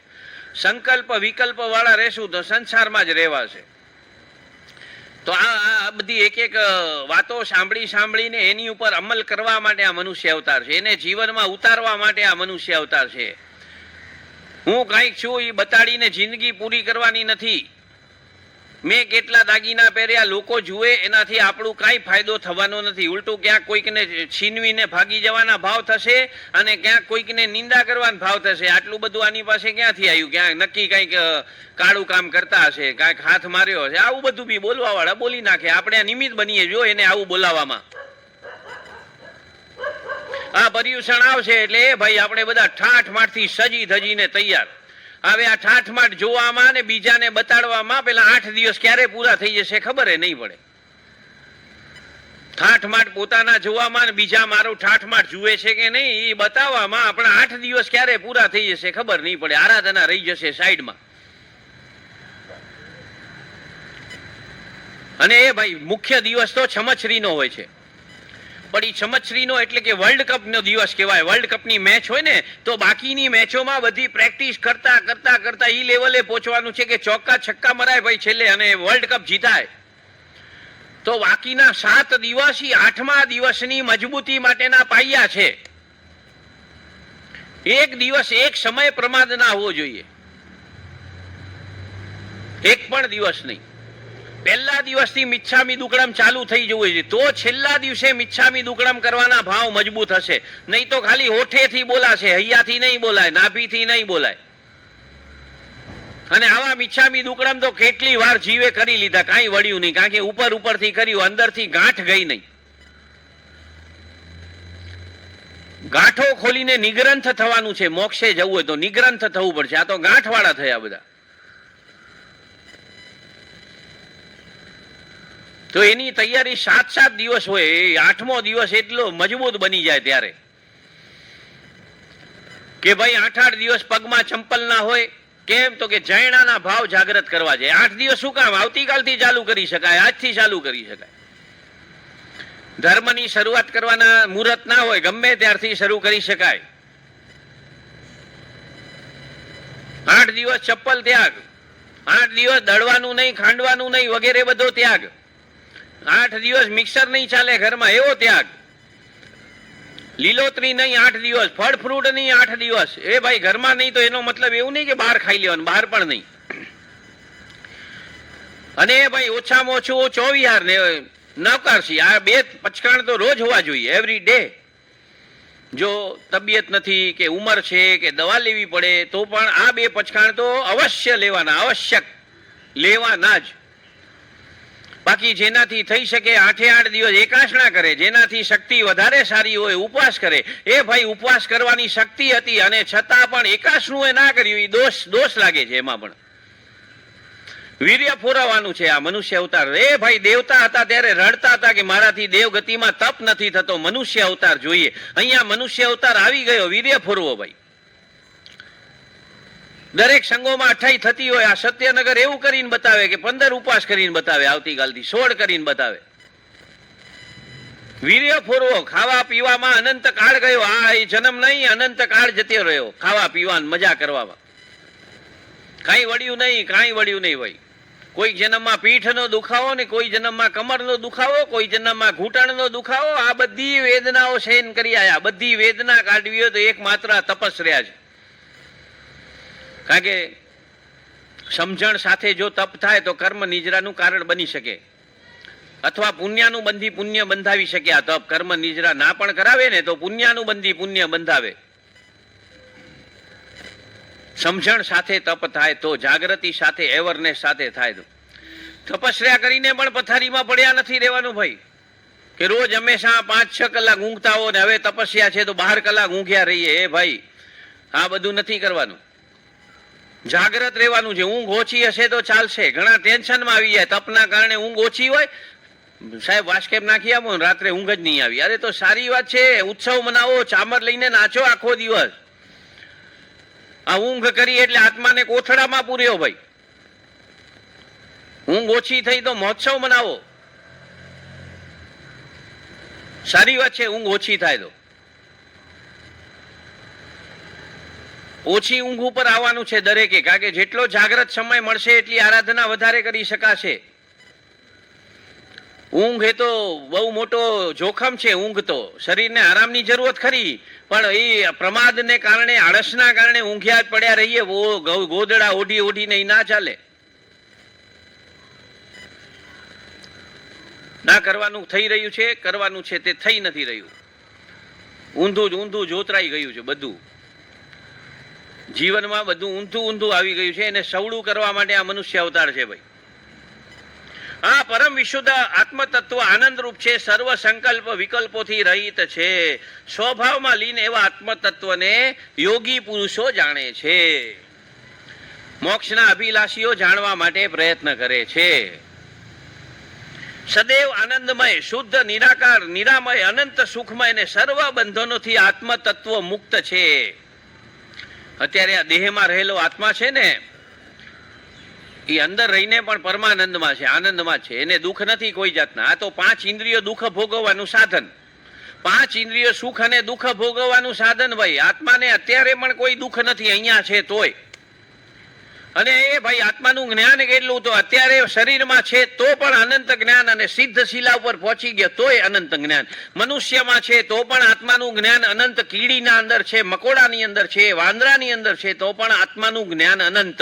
સંકલ્પ વિકલ્પ વાળા રહેશું તો સંસારમાં જ રહેવાશે. તો આ બધી એક એક વાતો સાંભળીને એની ઉપર અમલ કરવા માટે આ મનુષ્ય અવતાર છે, એને જીવનમાં ઉતારવા માટે આ મનુષ્ય અવતાર છે. હું કાંઈક છું એ બતાડીને જિંદગી પૂરી કરવાની નથી. મેં કેટલા દાગીના પહેર્યા લોકો જુએ એનાથી આપણું કાંઈ ફાયદો થવાનો નથી. ઉલટું ક્યાંક કોઈકને છીનવીને ભાગી જવાના ભાવ થશે અને ક્યાંક કોઈકને નિંદા કરવાના ભાવ થશે. આટલું બધું આની પાસે ક્યાંથી આવ્યું? ક્યાંક નક્કી કંઈક કાળું કામ કરતા હશે, કાંઈક હાથ માર્યો હશે, આવું બધું બી બોલવા વાળા બોલી નાખે. આપણે નિમિત્ત બનીએ જો એને આવું બોલાવવામાં. આ પર્યુષણ આવશે એટલે ભાઈ આપણે બધા ઠાઠમાઠથી સજી ધજીને તૈયાર. હવે આ ઠાઠમાઠ જોવામાં અને બીજાને બતાડવામાં પેલા 8 દિવસ ક્યારે પૂરા થઈ જશે ખબર નહીં પડે. ઠાઠમાઠ પોતાના જોવામાં અને બીજા મારું ઠાઠમાઠ જુએ છે કે નહીં એ બતાવવામાં આપણા 8 દિવસ ક્યારે પૂરા થઈ જશે ખબર નહીં પડે. આરાધના રહી જશે સાઈડમાં. અને એ ભાઈ મુખ્ય દિવસ તો છમછરીનો હોય છે, પણ એ છમછરીનો એટલે કે વર્લ્ડ કપ નો દિવસ કહેવાય. વર્લ્ડ કપની મેચ હોય ને તો બાકીની મેચોમાં બધી પ્રેક્ટિસ કરતા ઈ લેવલે પહોંચવાનું છે કે ચોક્કા છક્કા મરાય ભાઈ છેલ્લે અને વર્લ્ડ કપ જીતાય. તો બાકીના 7 દિવસ 8મા દિવસની મજબૂતી માટેના પાયા છે. એક દિવસ એક સમય પ્રમાદ ના હોવો જોઈએ, એક પણ દિવસ નહીં. પહેલા દિવસથી મિચ્છામી દુક્કડમ ચાલુ થઈ જવું છે તો છેલ્લા દિવસે મિચ્છામી દુક્કડમ કરવાના ભાવ મજબૂત હશે. નહીં તો ખાલી હોઠેથી બોલાશે, હૈયાથી નહીં બોલાય, નાભીથી નહીં બોલાય. અને આવા મિચ્છામી દુક્કડમ તો કેટલી વાર જીવે કરી લીધા, કાંઈ વળ્યું નહીં, કારણ કે ઉપરથી કર્યું, અંદરથી ગાંઠ ગઈ નહીં. ગાંઠો ખોલીને નિગ્રંથ થવાનું છે. મોક્ષે જવું હોય તો નિગ્રંથ થવું પડશે. આ તો ગાંઠ વાળા થયા બધા. તો એની તૈયારી 7 દિવસ હોય. 8મો દિવસ એટલો મજબૂત બની જાય ત્યારે કે ભાઈ 8 દિવસ પગમાં ચંપલ ના હોય. કેમ? તો કે જૈણાના ભાવ જાગૃત કરવા જાય. 8 દિવસ શું કામ? આવતીકાલથી ચાલુ કરી શકાય, આજથી ચાલુ કરી શકાય. ધર્મની શરૂઆત કરવાના મુહૂર્ત ના હોય, ગમે ત્યારથી શરૂ કરી શકાય. 8 દિવસ ચપ્પલ ત્યાગ, 8 દિવસ દળવાનું નહીં, ખાંડવાનું નહીં, વગેરે બધો ત્યાગ. 8 દિવસ મિક્સર નહીં ચાલે ઘરમાં એવો ત્યાગ. લીલોતરી નહીં 8 દિવસ, ફળ ફ્રૂટ નહીં 8 દિવસ. એ ભાઈ ઘરમાં નહીં તો એનો મતલબ એવું નહીં કે બહાર ખાઈ લેવાનું, બહાર પણ નહીં. અને ભાઈ ઓછામાં ઓછું 24 ને નવકારસી, આ 2 પચકાણ તો રોજ હોવા જોઈએ, એવરી ડે. જો તબિયત નથી કે ઉંમર છે કે દવા લેવી પડે તો પણ આ 2 પચકાણ તો અવશ્ય લેવાના, આવશ્યક લેવાના જ. બાકી જેનાથી થઈ શકે 8 દિવસ એકાસણા કરે, જેનાથી શક્તિ વધારે સારી હોય ઉપવાસ કરે. એ ભાઈ ઉપવાસ કરવાની શક્તિ હતી અને છતાં પણ એકાસણું એ ના કર્યું, એ દોષ લાગે છે. એમાં પણ વીર્ય પુરાવાનું છે આ મનુષ્ય અવતાર. એ ભાઈ દેવતા હતા ત્યારે રડતા હતા કે મારાથી દેવગતિમાં તપ નથી થતો, મનુષ્ય અવતાર જોઈએ. અહીંયા મનુષ્ય અવતાર આવી ગયો, વીર્ય પુરવો ભાઈ. દરેક સંઘોમાં 28 થતી હોય. આ સત્યનગર એવું કરીને બતાવે કે 15 ઉપવાસ કરીને બતાવે, આવતીકાલથી 16 કરીને બતાવે. વીર્ય પૂર્વો ખાવા પીવામાં અનંત કાળ ગયો. આ જન્મ નહીં, અનંત કાળ જતો રહ્યો ખાવા પીવામાં, મજા કરવામાં. કાંઈ વળ્યું નહીં ભાઈ. કોઈ જન્મમાં પીઠનો દુખાવો ને કોઈ જન્મમાં કમરનો દુખાવો, કોઈ જન્મમાં ઘૂંટણનો દુખાવો. આ બધી વેદનાઓ સહન કરી આયા. બધી વેદના કાઢવી હોય તો એકમાત્ર તપસ્યા છે. કારણ કે સમજણ સાથે જો તપ થાય તો કર્મ નિજરાનું કારણ બની શકે. અથવા પુણ્યાનું બંધી પુણ્ય બંધાવી શકે. આ તપ કર્મ નિજરા ના પણ કરાવે ને તો પુણ્યાનું બંધી પુણ્ય બંધાવે. સમજણ સાથે તપ થાય તો, જાગૃતિ સાથે, એવરનેસ સાથે થાય તો. તપસ્યા કરીને પણ પથારીમાં પડ્યા નથી રહેવાનું ભાઈ, કે રોજ હંમેશા 5-6 કલાક ઊંઘતા હો ને હવે તપસ્યા છે તો 12 કલાક ઊંઘ્યા રહીએ. એ ભાઈ આ બધું નથી કરવાનું. જાગ્રત રહેવાનું છે. ઊંઘ ઓછી હશે તો ચાલશે. ઘણા ટેન્શનમાં આવી જાય, તપના કારણે ઊંઘ ઓછી હોય, સાહેબ વાસ્કેપ નાખી આપો ને રાત્રે ઊંઘ જ નહીં આવી. અરે તો સારી વાત છે, ઉત્સવ મનાવો, ચામર લઈને નાચો આખો દિવસ. આ ઊંઘ કરી એટલે આત્માને કોથળામાં પૂર્યો ભાઈ. ઊંઘ ઓછી થઈ તો મહોત્સવ મનાવો, સારી વાત છે. ઊંઘ ઓછી થાય તો ઓછી ઊંઘ ઉપર આવવાનું છે દરેકે, કારણ કે જેટલો જાગ્રત સમય મળશે એટલી આરાધના વધારે કરી શકાશે. ઊંઘ એ તો બહુ મોટો જોખમ છે. ઊંઘ તો શરીરને આરામની જરૂરત ખરી, પણ એ પ્રમાદને કારણે, આળસના કારણે ઊંઘ્યા જ પડ્યા રહીએ, ગોદડા ઓઢી ઓઢીને એ ના ચાલે. ના કરવાનું થઈ રહ્યું છે, કરવાનું છે તે થઈ નથી રહ્યું. ઊંધું જ ઊંધું જોતરાઈ ગયું છે બધું. જીવનમાં બધું ઊંધું ઊંધું આવી ગયું છે. એને સવળું કરવા માટે આ મનુષ્ય અવતાર છે ભાઈ. આ પરમ વિશુદ્ધ આત્મતત્વ આનંદરૂપ છે, સર્વ સંકલ્પ વિકલ્પોથી રહિત છે. સ્વભાવમાં લીન એવા આત્મતત્વને યોગી પુરુષો જાણે છે. મોક્ષના અભિલાષીઓ જાણવા માટે પ્રયત્ન કરે છે. સદૈવ આનંદમય, શુદ્ધ, નિરાકાર, નિરામય, અનંત સુખમય અને સર્વ બંધનોથી આત્મતત્વ મુક્ત છે. અત્યારે આ દેહમાં રહેલો આત્મા છે ને, એ અંદર રહીને પણ પરમાનંદમાં છે, આનંદમાં છે. એને દુઃખ નથી કોઈ જાતના. આ તો 5 ઇન્દ્રિયો દુઃખ ભોગવવાનું સાધન. 5 ઇન્દ્રિયો સુખ અને દુઃખ ભોગવવાનું સાધન ભાઈ. આત્માને અત્યારે પણ કોઈ દુઃખ નથી, અહીંયા છે તોય. અને એ ભાઈ આત્માનું જ્ઞાન કેટલું, તો અત્યારે શરીરમાં છે તો પણ અનંત જ્ઞાન, અને સિદ્ધ શિલા ઉપર પહોંચી ગયા તોય અનંત જ્ઞાન. મનુષ્યમાં છે તો પણ આત્માનું જ્ઞાન અનંત. કીડીના અંદર છે, મકોડાની અંદર છે, વાંદરાની અંદર છે તો પણ આત્માનું જ્ઞાન અનંત.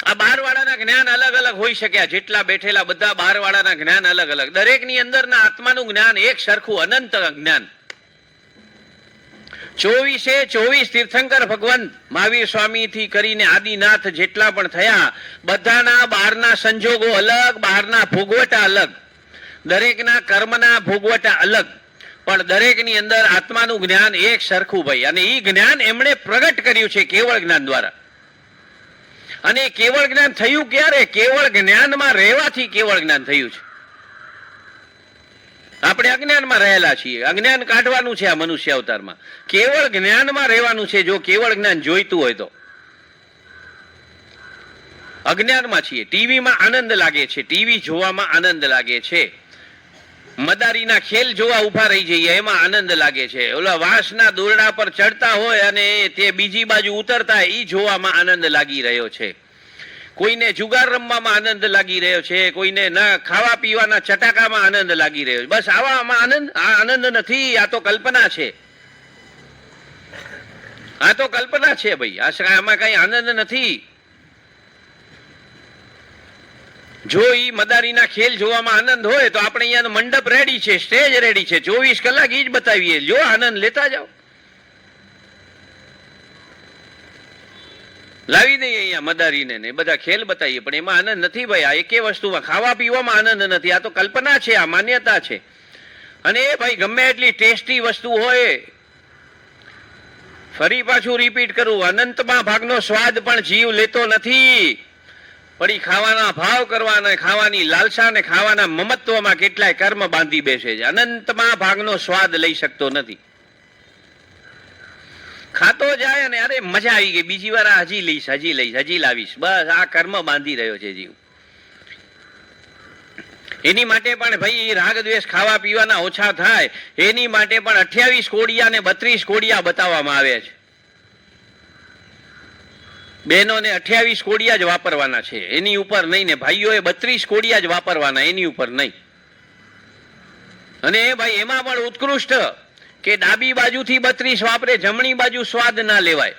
આ 12 વાળાના જ્ઞાન અલગ અલગ હોઈ શક્યા. જેટલા બેઠેલા બધા 12 વાળાના જ્ઞાન અલગ અલગ. દરેકની અંદરના આત્માનું જ્ઞાન એક સરખું અનંત જ્ઞાન. 24 તીર્થંકર ભગવાન મહાવીર સ્વામી થી કરીને આદિનાથ જેટલા પણ થયા, બધાના બહારના સંજોગો અલગ, બહારના ભોગવટા અલગ, દરેકના કર્મના ભોગવટા અલગ, પણ દરેકની અંદર આત્માનું જ્ઞાન એક સરખું ભાઈ. અને એ જ્ઞાન એમણે પ્રગટ કર્યું છે કેવળ જ્ઞાન દ્વારા. અને કેવળ જ્ઞાન થયું ક્યારે? કેવળ જ્ઞાનમાં રહેવાથી કેવળ જ્ઞાન થયું છે. આપણે અજ્ઞાનમાં રહેલા છીએ, અજ્ઞાન કાઢવાનું છે આ મનુષ્ય અવતારમાં. કેવળ જ્ઞાનમાં રહેવાનું છે. જો કેવળ જ્ઞાન જોઈતું હોય તો અજ્ઞાનમાં છીએ. ટીવીમાં આનંદ લાગે છે, ટીવી જોવામાં આનંદ લાગે છે. મદારીના ખેલ જોવા ઉભા રહી જઈએ, એમાં આનંદ લાગે છે. ઓલા વાંસના દોરડા પર ચડતા હોય અને તે બીજી બાજુ ઉતરતા, એ જોવામાં આનંદ લાગી રહ્યો છે. કોઈને જુગાર રમવામાં આનંદ લાગી રહ્યો છે, કોઈને ના ખાવા પીવાના ચટાકામાં આનંદ લાગી રહ્યો છે. બસ આવામાં આનંદ. આ આનંદ નથી, આ તો કલ્પના છે. આ તો કલ્પના છે ભાઈ. આમાં કઈ આનંદ નથી. જો ઈ મદારીના ખેલ જોવામાં આનંદ હોય તો આપણે અહીંયા મંડપ રેડી છે, સ્ટેજ રેડી છે, 24 કલાક ઈ જ બતાવીએ. જો આનંદ લેતા જાઓ, લાવી દઈએ અહીંયા મદારીને ને બધા ખેલ બતાવીએ, પણ એમાં આનંદ નથી ભાઈ. આ એકે વસ્તુમાં, ખાવા પીવામાં આનંદ નથી. આ તો કલ્પના છે, આ માન્યતા છે. અને એ ભાઈ ગમે એટલી ટેસ્ટી વસ્તુ હોય, ફરી પાછું રિપીટ કરું, અનંતમાં ભાગનો સ્વાદ પણ જીવ લેતો નથી. પણ એ ખાવાના ભાવ કરવાના, ખાવાની લાલસા ને ખાવાના મમત્વમાં કેટલાય કર્મ બાંધી બેસે છે. અનંતમાં ભાગનો સ્વાદ લઈ શકતો નથી. ખાતો જાય અને અરે મજા આવી ગઈ, બીજી વાર હજી લઈશ, હજી લઈશ, હજી લાવીશ. બસ આ કર્મ બાંધી રહ્યો છે જીવ. એની માટે પણ ભાઈ રાગ દ્વેષ ખાવા પીવાના ઓછા થાય એની માટે પણ 28 કોડિયા ને 32 કોડિયા બતાવવામાં આવે છે. બહેનોને 28 કોડિયા જ વાપરવાના છે, એની ઉપર નહીં. ને ભાઈઓએ 32 કોડિયા જ વાપરવાના, એની ઉપર નહીં. અને ભાઈ એમાં પણ ઉત્કૃષ્ટ કે ડાબી બાજુથી 32 વાપરે, જમણી બાજુ સ્વાદ ના લેવાય.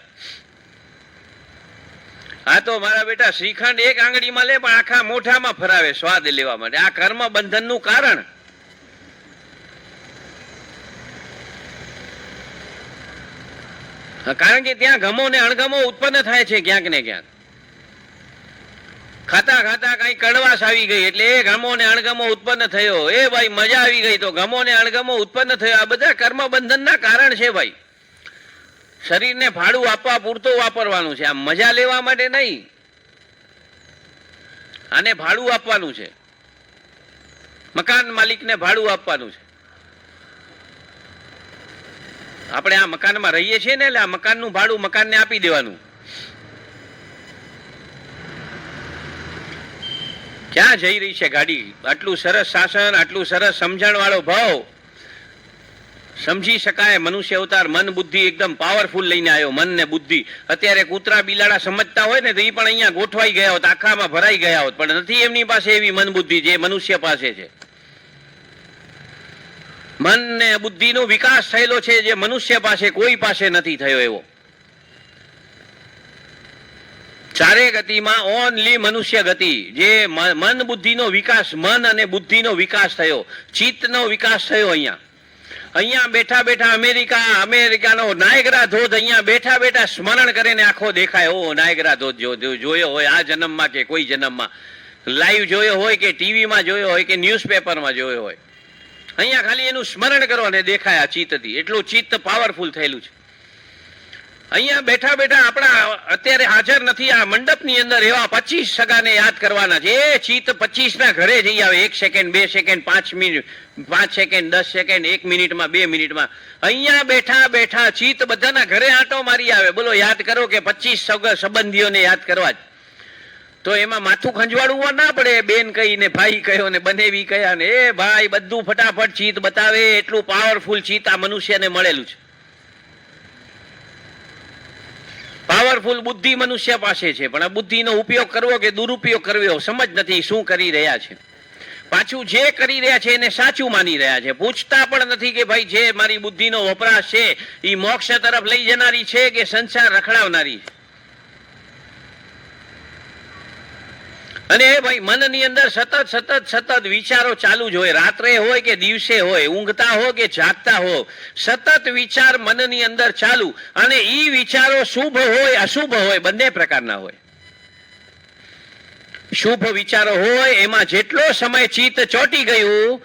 આ તો મારા બેટા શ્રીખંડ એક આંગળીમાં લે પણ આખા મોઢામાં ફરાવે સ્વાદ લેવા માટે. આ કર્મ બંધનનું કારણ. કારણ કે ત્યાં ગમો ને અણગમો ઉત્પન્ન થાય છે ક્યાંક ને ક્યાંક. ખાતા ખાતા કઈ કડવાશ આવી ગઈ એટલે એ ગમો ને અણગમો ઉત્પન્ન થયો. એ ભાઈ મજા આવી ગઈ તો ગમો ને અણગમો ઉત્પન્ન થયો. આ બધા કર્મ બંધનના કારણ છે ભાઈ. શરીરને ભાડું આપવા પૂરતું વાપરવાનું છે, આ મજા લેવા માટે નહીં. આને ભાડું આપવાનું છે, મકાન માલિકને ભાડું આપવાનું છે. આપણે આ મકાનમાં રહીએ છીએ ને એટલે આ મકાનનું ભાડું મકાનને આપી દેવાનું. ક્યાં જઈ રહી છે ગાડી? આટલું સરસ શાસન, આટલું સરસ સમજણ વાળો ભાવ, સમજી શકાય. મનુષ્ય અવતાર મન બુદ્ધિ એકદમ પાવરફુલ લઈને આવ્યો. મન ને બુદ્ધિ. અત્યારે કૂતરા બિલાડા સમજતા હોય ને તો એ પણ અહીંયા ગોઠવાઈ ગયા હોત, આખામાં ભરાઈ ગયા હોત, પણ નથી એમની પાસે એવી મન બુદ્ધિ જે મનુષ્ય પાસે છે. મન ને બુદ્ધિનો વિકાસ થયેલો છે જે મનુષ્ય પાસે કોઈ પાસે નથી થયો એવો. ચારે ગતિમાં ઓનલી મનુષ્ય ગતિ. જે મન બુદ્ધિનો વિકાસ, મન અને બુદ્ધિનો વિકાસ થયો, ચિત્તનો વિકાસ થયો અહીંયા. અહીંયા બેઠા બેઠા અમેરિકાનો નાયગ્રા ધોધ અહીંયા બેઠા બેઠા સ્મરણ કરીને આખો દેખાય. ઓ નાયગ્રા ધોધ જોયો હોય આ જન્મમાં કે કોઈ જન્મમાં, લાઈવ જોયો હોય કે ટીવીમાં જોયો હોય કે ન્યૂઝપેપરમાં જોયો હોય, અહીંયા ખાલી એનું સ્મરણ કરો અને દેખાય આ ચિત્તથી. એટલું ચિત્ત પાવરફુલ થયેલું છે. અહીંયા બેઠા બેઠા આપણા અત્યારે હાજર નથી આ મંડપની અંદર એવા 25 સગાને યાદ કરવાના છે. એ ચિત્ત 25 ના ઘરે જઈ આવે. 1 second 2 second 5 minute 5 second 10 second 1 મિનિટમાં 2 મિનિટમાં અહીંયા બેઠા બેઠા ચિત્ત બધાના ઘરે આંટો મારી આવે. બોલો યાદ કરો કે 25 સંબંધીઓને યાદ કરવા જ. તો એમાં માથું ખંજવાળવું ના પડે. બેન કહીને ભાઈ કયો ને બનેવી કયા ને એ ભાઈ બધું ફટાફટ ચિત્ત બતાવે. એટલું પાવરફુલ ચિત્ત આ મનુષ્યને મળેલું છે. પાવરફુલ બુદ્ધિ મનુષ્ય પાસે છે, પણ આ બુદ્ધિનો ઉપયોગ કરવો કે દુરુપયોગ કરવો સમજ નથી શું કરી રહ્યા છે. પાછું જે કરી રહ્યા છે એને સાચું માની રહ્યા છે. પૂછતા પણ નથી કે ભાઈ જે મારી બુદ્ધિનો વપરાશ છે એ મોક્ષ તરફ લઈ જનારી છે કે સંસાર રખડાવનારી છે. અને એ ભાઈ મનની અંદર સતત વિચારો ચાલુ જ હોય. રાત્રે હોય કે દિવસે હોય, ઊંઘતા હો કે જાગતા હો, સતત વિચાર મનની અંદર ચાલુ. અને ઈ વિચારો શુભ હોય અશુભ હોય બંને પ્રકારના હોય. શુભ વિચારો હોય એમાં જેટલો સમય ચિત્ત ચોંટી ગયું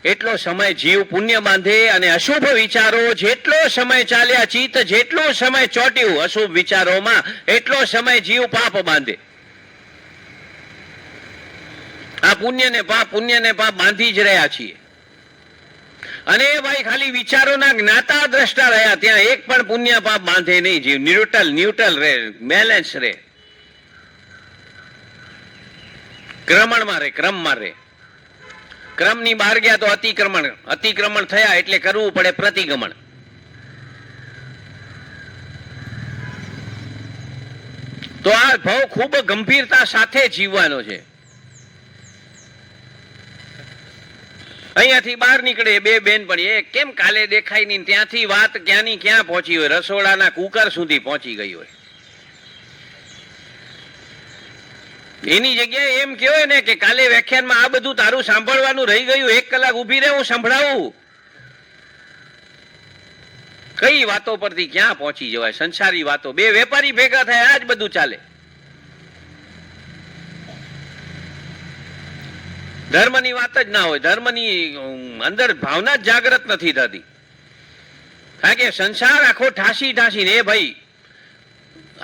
એટલો સમય જીવ પુણ્ય બાંધે, અને અશુભ વિચારો જેટલો સમય ચાલ્યા ચિત્ત જેટલો સમય ચોંટ્યું અશુભ વિચારોમાં એટલો સમય જીવ પાપ બાંધે. આ પુણ્ય ને પાપ બાંધી જ રહ્યા છીએ. અને ભાઈ ખાલી વિચારોના જ્ઞાતા દ્રષ્ટા રહ્યા ત્યાં એક પણ પુણ્ય પાપ બાંધે નહીં. જીવ ન્યુટ્રલ રે, બેલેન્સ રે, ક્રમણમાં રે, ક્રમમાં રે. ક્રમની બહાર ગયા તો અતિક્રમણ થયા એટલે કરવું પડે પ્રતિગમન. તો આ ભાવ ખૂબ ગંભીરતા સાથે જીવવાનો છે. અહીંયાથી બહાર નીકળે બે બેન પણ એ કેમ કાલે દેખાય નહીં, ત્યાંથી વાત ક્યાંની ક્યાં પહોંચી હોય, રસોડાના કુકર સુધી પહોંચી ગઈ હોય. એની જગ્યાએ એમ કહેવાય ને કે કાલે વ્યાખ્યાનમાં આ બધું તારું સાંભળવાનું રહી ગયું, 1 કલાક ઊભી રહે હું સંભળાવું. કઈ વાતો પરથી ક્યાં પહોંચી જવાય? સંસારી વાતો. બે વેપારી ભેગા થાય આ જ બધું ચાલે. ધર્મની વાત જ ના હોય. ધર્મની અંદર ભાવના જ જાગૃત નથી થતી. કારણ કે સંસાર આખો ઠાસીને એ ભાઈ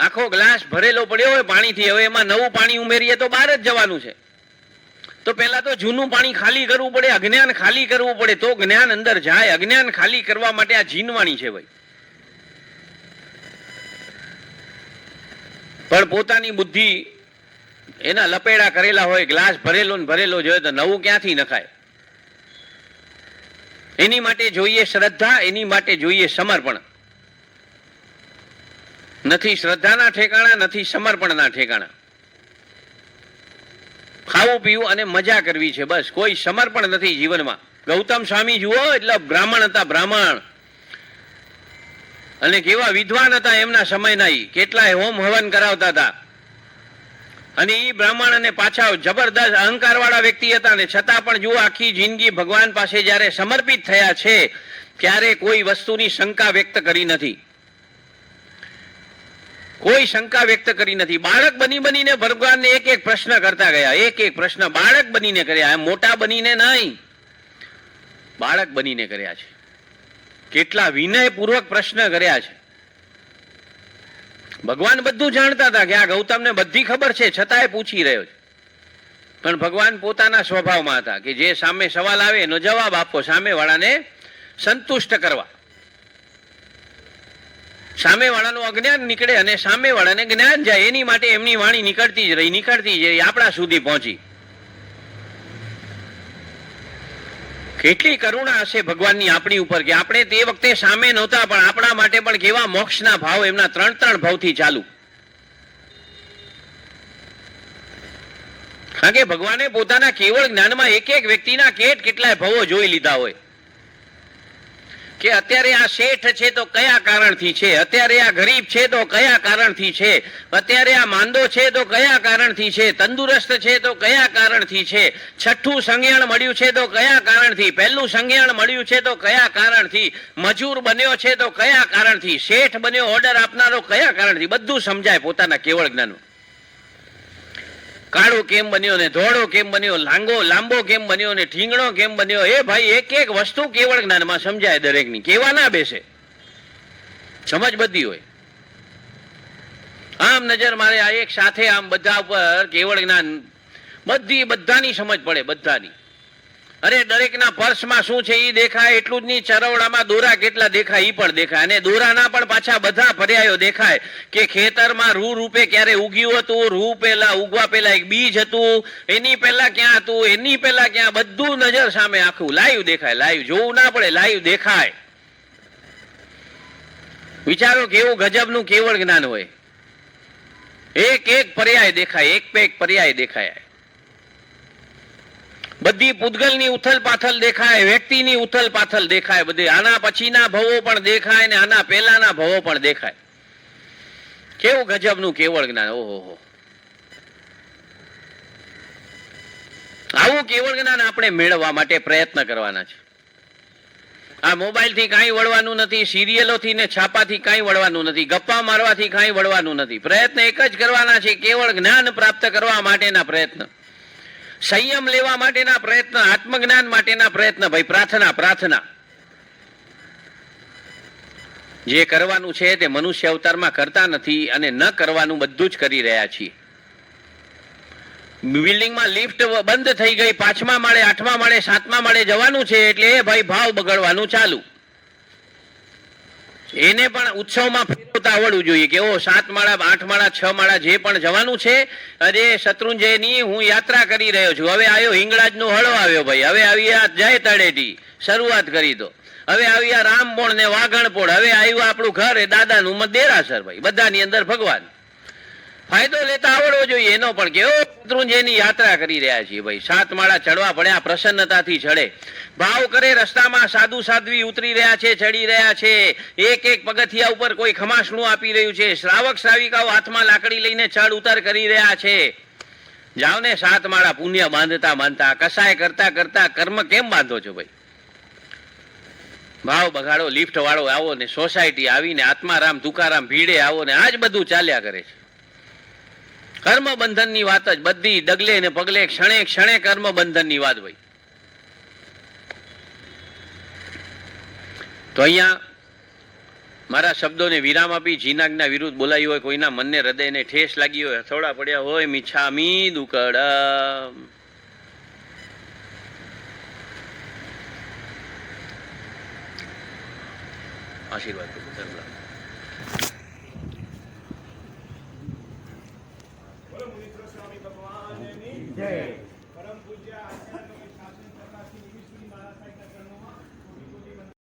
આખો ગ્લાસ ભરેલો પડ્યો હોય પાણીથી, હવે એમાં નવું પાણી ઉમેરીએ તો બહાર જ જવાનું છે. તો પહેલા તો જૂનું પાણી ખાલી કરવું પડે, અજ્ઞાન ખાલી કરવું પડે તો જ્ઞાન અંદર જાય. અજ્ઞાન ખાલી કરવા માટે આ જીનવાણી છે ભાઈ. પણ પોતાની બુદ્ધિ એના લપેડા કરેલા હોય, ગ્લાસ ભરેલો ને ભરેલો જોઈએ તો નવું ક્યાંથી નખાય? એની માટે જોઈએ શ્રદ્ધા, એની માટે જોઈએ સમર્પણ. નથી શ્રદ્ધાના ઠેકાણા, નથી સમર્પણના ઠેકાણા. ખાવું પીવું અને મજા કરવી છે બસ, કોઈ સમર્પણ નથી જીવનમાં. ગૌતમ સ્વામી જુઓ એટલે બ્રાહ્મણ હતા, બ્રાહ્મણ. અને કેવા વિદ્વાન હતા એમના સમયના. કેટલાય હોમ હવન કરાવતા હતા. અને એ બ્રાહ્મણ અને પાછા જબરદસ્ત અહંકાર વાળા વ્યક્તિ હતા ને છતાં પણ જુઓ આખી જિંદગી ભગવાન પાસે જ્યારે સમર્પિત થયા છે ત્યારે કોઈ વસ્તુની શંકા વ્યક્ત કરી નથી, કોઈ શંકા વ્યક્ત કરી નથી. બાળક બનીને ભગવાનને એક એક પ્રશ્ન કરતા ગયા, એક એક પ્રશ્ન બાળક બનીને કર્યા, મોટા બનીને નહીં, બાળક બનીને કર્યા છે. કેટલા વિનયપૂર્વક પ્રશ્ન કર્યા છે. ભગવાન બધું જાણતા હતા કે આ ગૌતમને બધી ખબર છે છતાંય પૂછી રહ્યો છે, પણ ભગવાન પોતાના સ્વભાવમાં હતા કે જે સામે સવાલ આવે એનો જવાબ આપો, સામેવાળાને સંતુષ્ટ કરવા. સામેવાળાનું અજ્ઞાન નીકળે અને સામેવાળાને જ્ઞાન જાય એની માટે એમની વાણી નીકળતી જ રહી, આપણા સુધી પહોંચી. કેટલી કરુણા હશે ભગવાનની આપણી ઉપર કે આપણે તે વખતે સામે નહોતા પણ આપણા માટે પણ કેવા મોક્ષના ભાવ એમના 3 ભાવથી ચાલુ. કારણ કે ભગવાને પોતાના કેવળ જ્ઞાનમાં એક એક વ્યક્તિના કેટલાય ભાવો જોઈ લીધા હોય કે અત્યારે આ શેઠ છે તો કયા કારણથી છે, અત્યારે આ ગરીબ છે તો કયા કારણથી છે, અત્યારે આ માંદો છે તો કયા કારણથી છે, તંદુરસ્ત છે તો કયા કારણથી છે, છઠ્ઠું સંજ્ઞાન મળ્યું છે તો કયા કારણથી, પહેલું સંજ્ઞાન મળ્યું છે તો કયા કારણથી, મજૂર બન્યો છે તો કયા કારણથી, શેઠ બન્યો ઓર્ડર આપનારો કયા કારણથી, બધું સમજાય પોતાના કેવળ જ્ઞાન. કાળો કેમ બન્યો ને ધોળો કેમ બન્યો, લાંબો કેમ બન્યો ને ઠીંગણો કેમ બન્યો, એ ભાઈ એક એક વસ્તુ કેવળ જ્ઞાનમાં સમજાય દરેકની. કેવા ના બેસે, સમજ બધી હોય. આમ નજર મારે આ એક સાથે આમ બધા ઉપર કેવળ જ્ઞાન બધાની સમજ પડે, બધાની. અરે દરેકના પર્સમાં શું છે એ દેખાય એટલું જ નહીં, ચરવડામાં દોરા કેટલા દેખાય એ પણ દેખાય, અને દોરાના પણ પાછા બધા પર્યાયો દેખાય કે ખેતરમાં રૂ રૂપે ક્યારે ઉગ્યું હતું, રૂ પહેલા ઉગવા પહેલા એક બીજ હતું, એની પહેલા ક્યાં હતું, એની પહેલા ક્યાં, બધું નજર સામે આખું લાઈવ દેખાય. લાઈવ જોવું ના પડે, લાઈવ દેખાય. વિચારો કેવું ગજબનું કેવળ જ્ઞાન હોય. એક એક પર્યાય દેખાય, એક પે એક પર્યાય દેખાય. બધી પૂતગલની ઉથલ પાથલ દેખાય, વ્યક્તિની ઉથલ પાથલ દેખાય, બધી આના પછીના ભવો પણ દેખાય ને આના પહેલાના ભવો પણ દેખાય. કેવું ગજબનું કેવળ જ્ઞાન. ઓહો, આવું કેવળ જ્ઞાન આપણે મેળવવા માટે પ્રયત્ન કરવાના છે. આ મોબાઈલ થી કાંઈ વળવાનું નથી, સિરિયલોથી ને છાપાથી કાંઈ વળવાનું નથી, ગપ્પા મારવાથી કાંઈ વળવાનું નથી. પ્રયત્ન એક જ કરવાના છે, કેવળ જ્ઞાન પ્રાપ્ત કરવા માટેના પ્રયત્ન, સંયમ લેવા માટેના પ્રયત્ન, આત્મજ્ઞાન માટેના પ્રયત્ન. ભાઈ પ્રાર્થના જે કરવાનું છે તે મનુષ્ય અવતારમાં કરતા નથી અને ન કરવાનું બધું જ કરી રહ્યા છીએ. બિલ્ડિંગમાં લિફ્ટ બંધ થઈ ગઈ, 5મા માળે 8મા માળે 7મા માળે જવાનું છે એટલે એ ભાઈ ભાવ બગડવાનું ચાલુ. એને પણ ઉત્સવમાં ફેરવતા આવડવું જોઈએ કે ઓ 7 માળા 8 માળા 6 માળા જે પણ જવાનું છે, અરે શત્રુંજયની હું યાત્રા કરી રહ્યો છું. હવે આવ્યો હિંગળાજનો હળો આવ્યો ભાઈ, હવે આવી આ જય તળેટી શરૂઆત કરી દો, હવે આવી આ રામપોળ ને વાઘણપોળ, હવે આવ્યું આપણું ઘર એ દાદાનું દેરાસર. ભાઈ બધાની અંદર ભગવાન. ફાયદો લેતા આવડવો જોઈએ એનો પણ કે શત્રુંજયની યાત્રા કરી રહ્યા છીએ ભાઈ. 7 માળા ચડવા પડે, આ પ્રસન્નતાથી ચડે. ભાવ કરે રસ્તામાં સાધુ સાધ્વી ઉતરી રહ્યા છે, ચડી રહ્યા છે, એક એક પગથિયા ઉપર કોઈ ખમાસણું આપી રહ્યું છે, શ્રાવક શ્રાવિકાઓ હાથમાં લાકડી લઈને ચડ ઉતર કરી રહ્યા છે. જાઓ ને 7 માળા પુણ્ય બાંધતા કસાય કરતા કર્મ કેમ બાંધો છો ભાઈ? ભાવ બગાડો, લિફ્ટ વાળો આવો ને સોસાયટી આવીને આત્મારામ તુકારામ ભીડે આવો ને આજ બધું ચાલ્યા કરે છે. કર્મ બંધનની વાત જ બધી, ડગલે ને પગલે ક્ષણે ક્ષણે કર્મ બંધનની વાત ભાઈ. તો અહીંયા મારા શબ્દોને વિરામ આપી જીનાજ્ઞા વિરુદ્ધ બોલાયું હોય, કોઈના મનને હૃદયને ઠેસ લાગી હોય, હથોડા પડ્યા હોય, મિચ્છામી દુક્કડમ. આશીર્વાદ જય